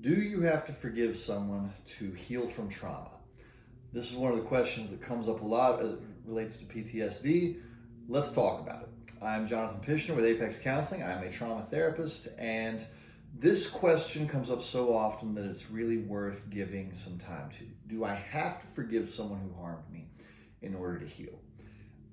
Do you have to forgive someone to heal from trauma? This is one of the questions that comes up a lot as it relates to PTSD. Let's talk about it. I'm Jonathan Pishner with Apex Counseling. I'm a trauma therapist, and this question comes up so often that it's really worth giving some time to. Do I have to forgive someone who harmed me in order to heal?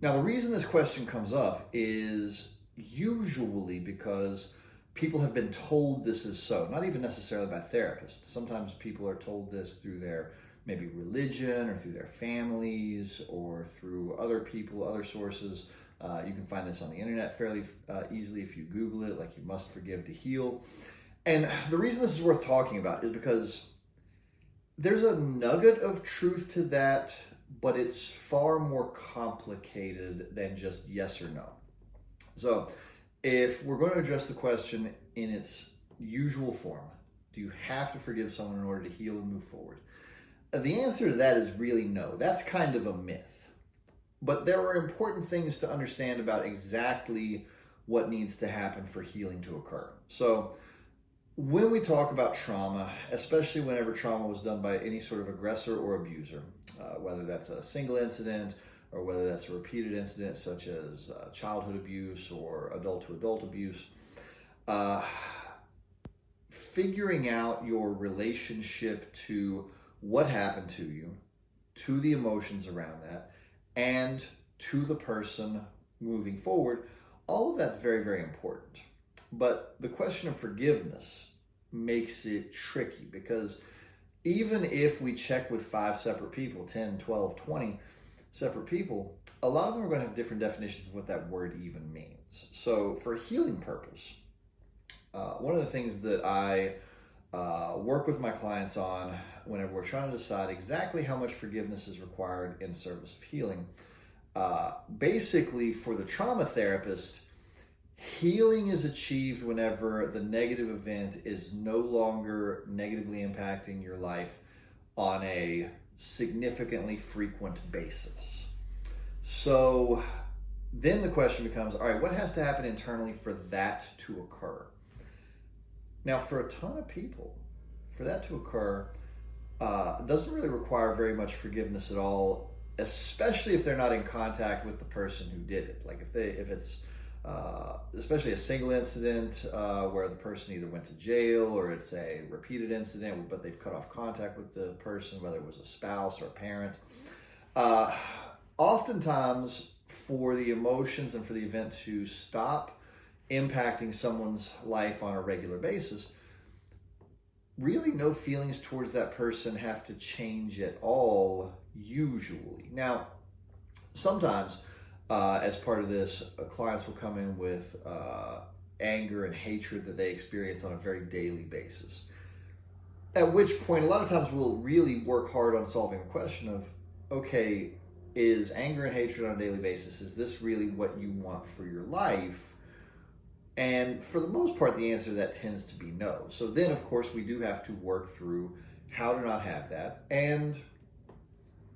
Now, the reason this question comes up is usually because people have been told this is so, not even necessarily by therapists. Sometimes people are told this through their maybe religion or through their families or through other people, other sources. You can find this on the internet fairly easily if you Google it, like you must forgive to heal. And the reason this is worth talking about is because there's a nugget of truth to that, but it's far more complicated than just yes or no. So if we're going to address the question in its usual form, do you have to forgive someone in order to heal and move forward? The answer to that is really no. That's kind of a myth. But there are important things to understand about exactly what needs to happen for healing to occur. So when we talk about trauma, especially whenever trauma was done by any sort of aggressor or abuser, whether that's a single incident or whether that's a repeated incident such as childhood abuse or adult-to-adult abuse, figuring out your relationship to what happened to you, to the emotions around that, and to the person moving forward, all of that's very, very important. But the question of forgiveness makes it tricky because even if we check with 5 separate people, 10, 12, 20 separate people, a lot of them are going to have different definitions of what that word even means. So for healing purpose, one of the things that I work with my clients on whenever we're trying to decide exactly how much forgiveness is required in service of healing, basically for the trauma therapist, healing is achieved whenever the negative event is no longer negatively impacting your life on a significantly frequent basis. So then the question becomes, all right, what has to happen internally for that to occur? Now, for a ton of people, for that to occur, doesn't really require very much forgiveness at all, especially if they're not in contact with the person who did it. Like if it's especially a single incident where the person either went to jail or it's a repeated incident, but they've cut off contact with the person, whether it was a spouse or a parent. Oftentimes, for the emotions and for the event to stop impacting someone's life on a regular basis, really no feelings towards that person have to change at all, usually. Now, sometimes as part of this, clients will come in with anger and hatred that they experience on a very daily basis. At which point, a lot of times we'll really work hard on solving the question of, okay, is anger and hatred on a daily basis, is this really what you want for your life? And for the most part, the answer to that tends to be no. So then, of course, we do have to work through how to not have that. And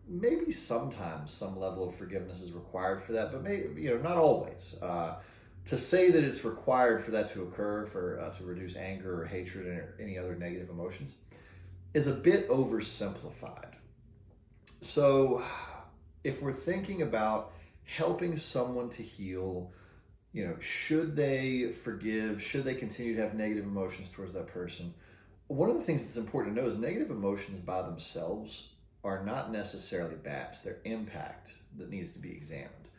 maybe sometimes some level of forgiveness is required for that, but maybe, not always. To say that it's required for that to occur, to reduce anger or hatred or any other negative emotions, is a bit oversimplified. So if we're thinking about helping someone to heal, should they forgive? Should they continue to have negative emotions towards that person? One of the things that's important to know is negative emotions by themselves are not necessarily bad. It's their impact that needs to be examined.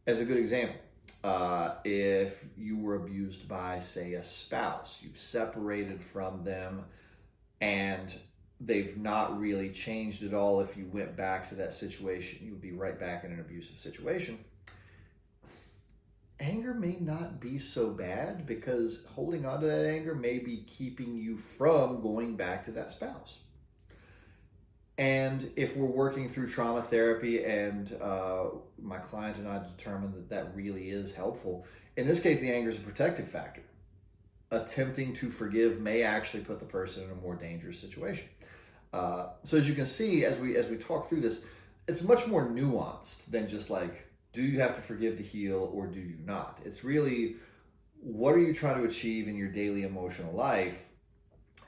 As a good example, if you were abused by, say, a spouse, you've separated from them and they've not really changed at all. If you went back to that situation, you would be right back in an abusive situation. Anger may not be so bad because holding on to that anger may be keeping you from going back to that spouse. And if we're working through trauma therapy and my client and I determine that that really is helpful, in this case, the anger is a protective factor. Attempting to forgive may actually put the person in a more dangerous situation. So as you can see, as we talk through this, it's much more nuanced than just like, do you have to forgive to heal or do you not? It's really, what are you trying to achieve in your daily emotional life?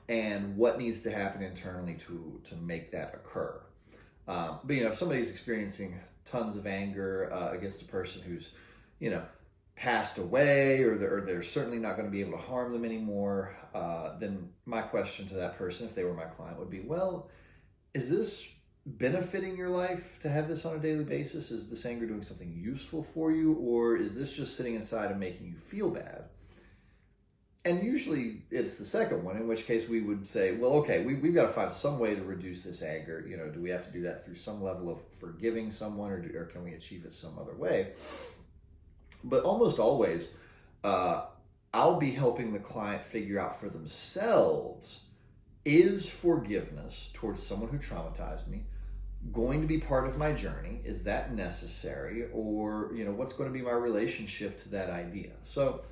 and what needs to happen internally to make that occur. But if somebody's experiencing tons of anger against a person who's, passed away, or they're certainly not going to be able to harm them anymore, then my question to that person, if they were my client, would be, well, is this benefiting your life to have this on a daily basis? Is this anger doing something useful for you, or is this just sitting inside and making you feel bad? And usually it's the second one, in which case we would say, well, okay, we've got to find some way to reduce this anger. Do we have to do that through some level of forgiving someone, or can we achieve it some other way? But almost always, I'll be helping the client figure out for themselves, is forgiveness towards someone who traumatized me going to be part of my journey? Is that necessary? Or, what's going to be my relationship to that idea? So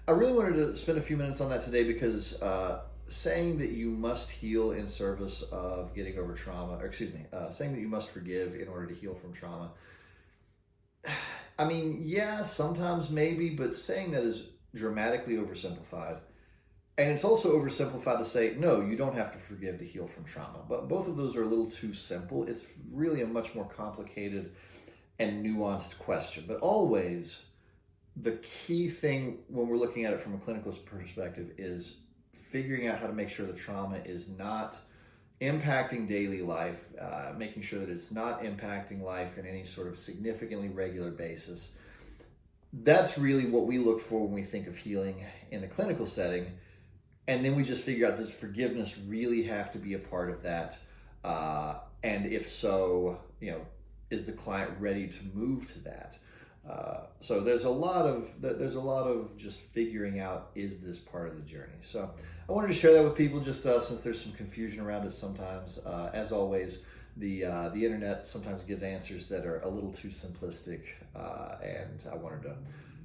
I really wanted to spend a few minutes on that today, because saying that you must heal in service of getting over trauma, saying that you must forgive in order to heal from trauma, I mean, yeah, sometimes maybe, but saying that is dramatically oversimplified. And it's also oversimplified to say, no, you don't have to forgive to heal from trauma. But both of those are a little too simple. It's really a much more complicated and nuanced question. But always, the key thing when we're looking at it from a clinical perspective is figuring out how to make sure the trauma is not impacting daily life, making sure that it's not impacting life in any sort of significantly regular basis. That's really what we look for when we think of healing in the clinical setting. And then we just figure out, does forgiveness really have to be a part of that? And if so, is the client ready to move to that? So there's a lot of just figuring out, is this part of the journey? So I wanted to share that with people, just since there's some confusion around it sometimes. As always, the internet sometimes gives answers that are a little too simplistic, and I wanted to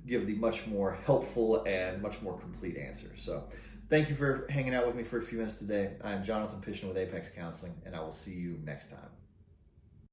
give the much more helpful and much more complete answer. So thank you for hanging out with me for a few minutes today. I'm Jonathan Pishman with Apex Counseling, and I will see you next time.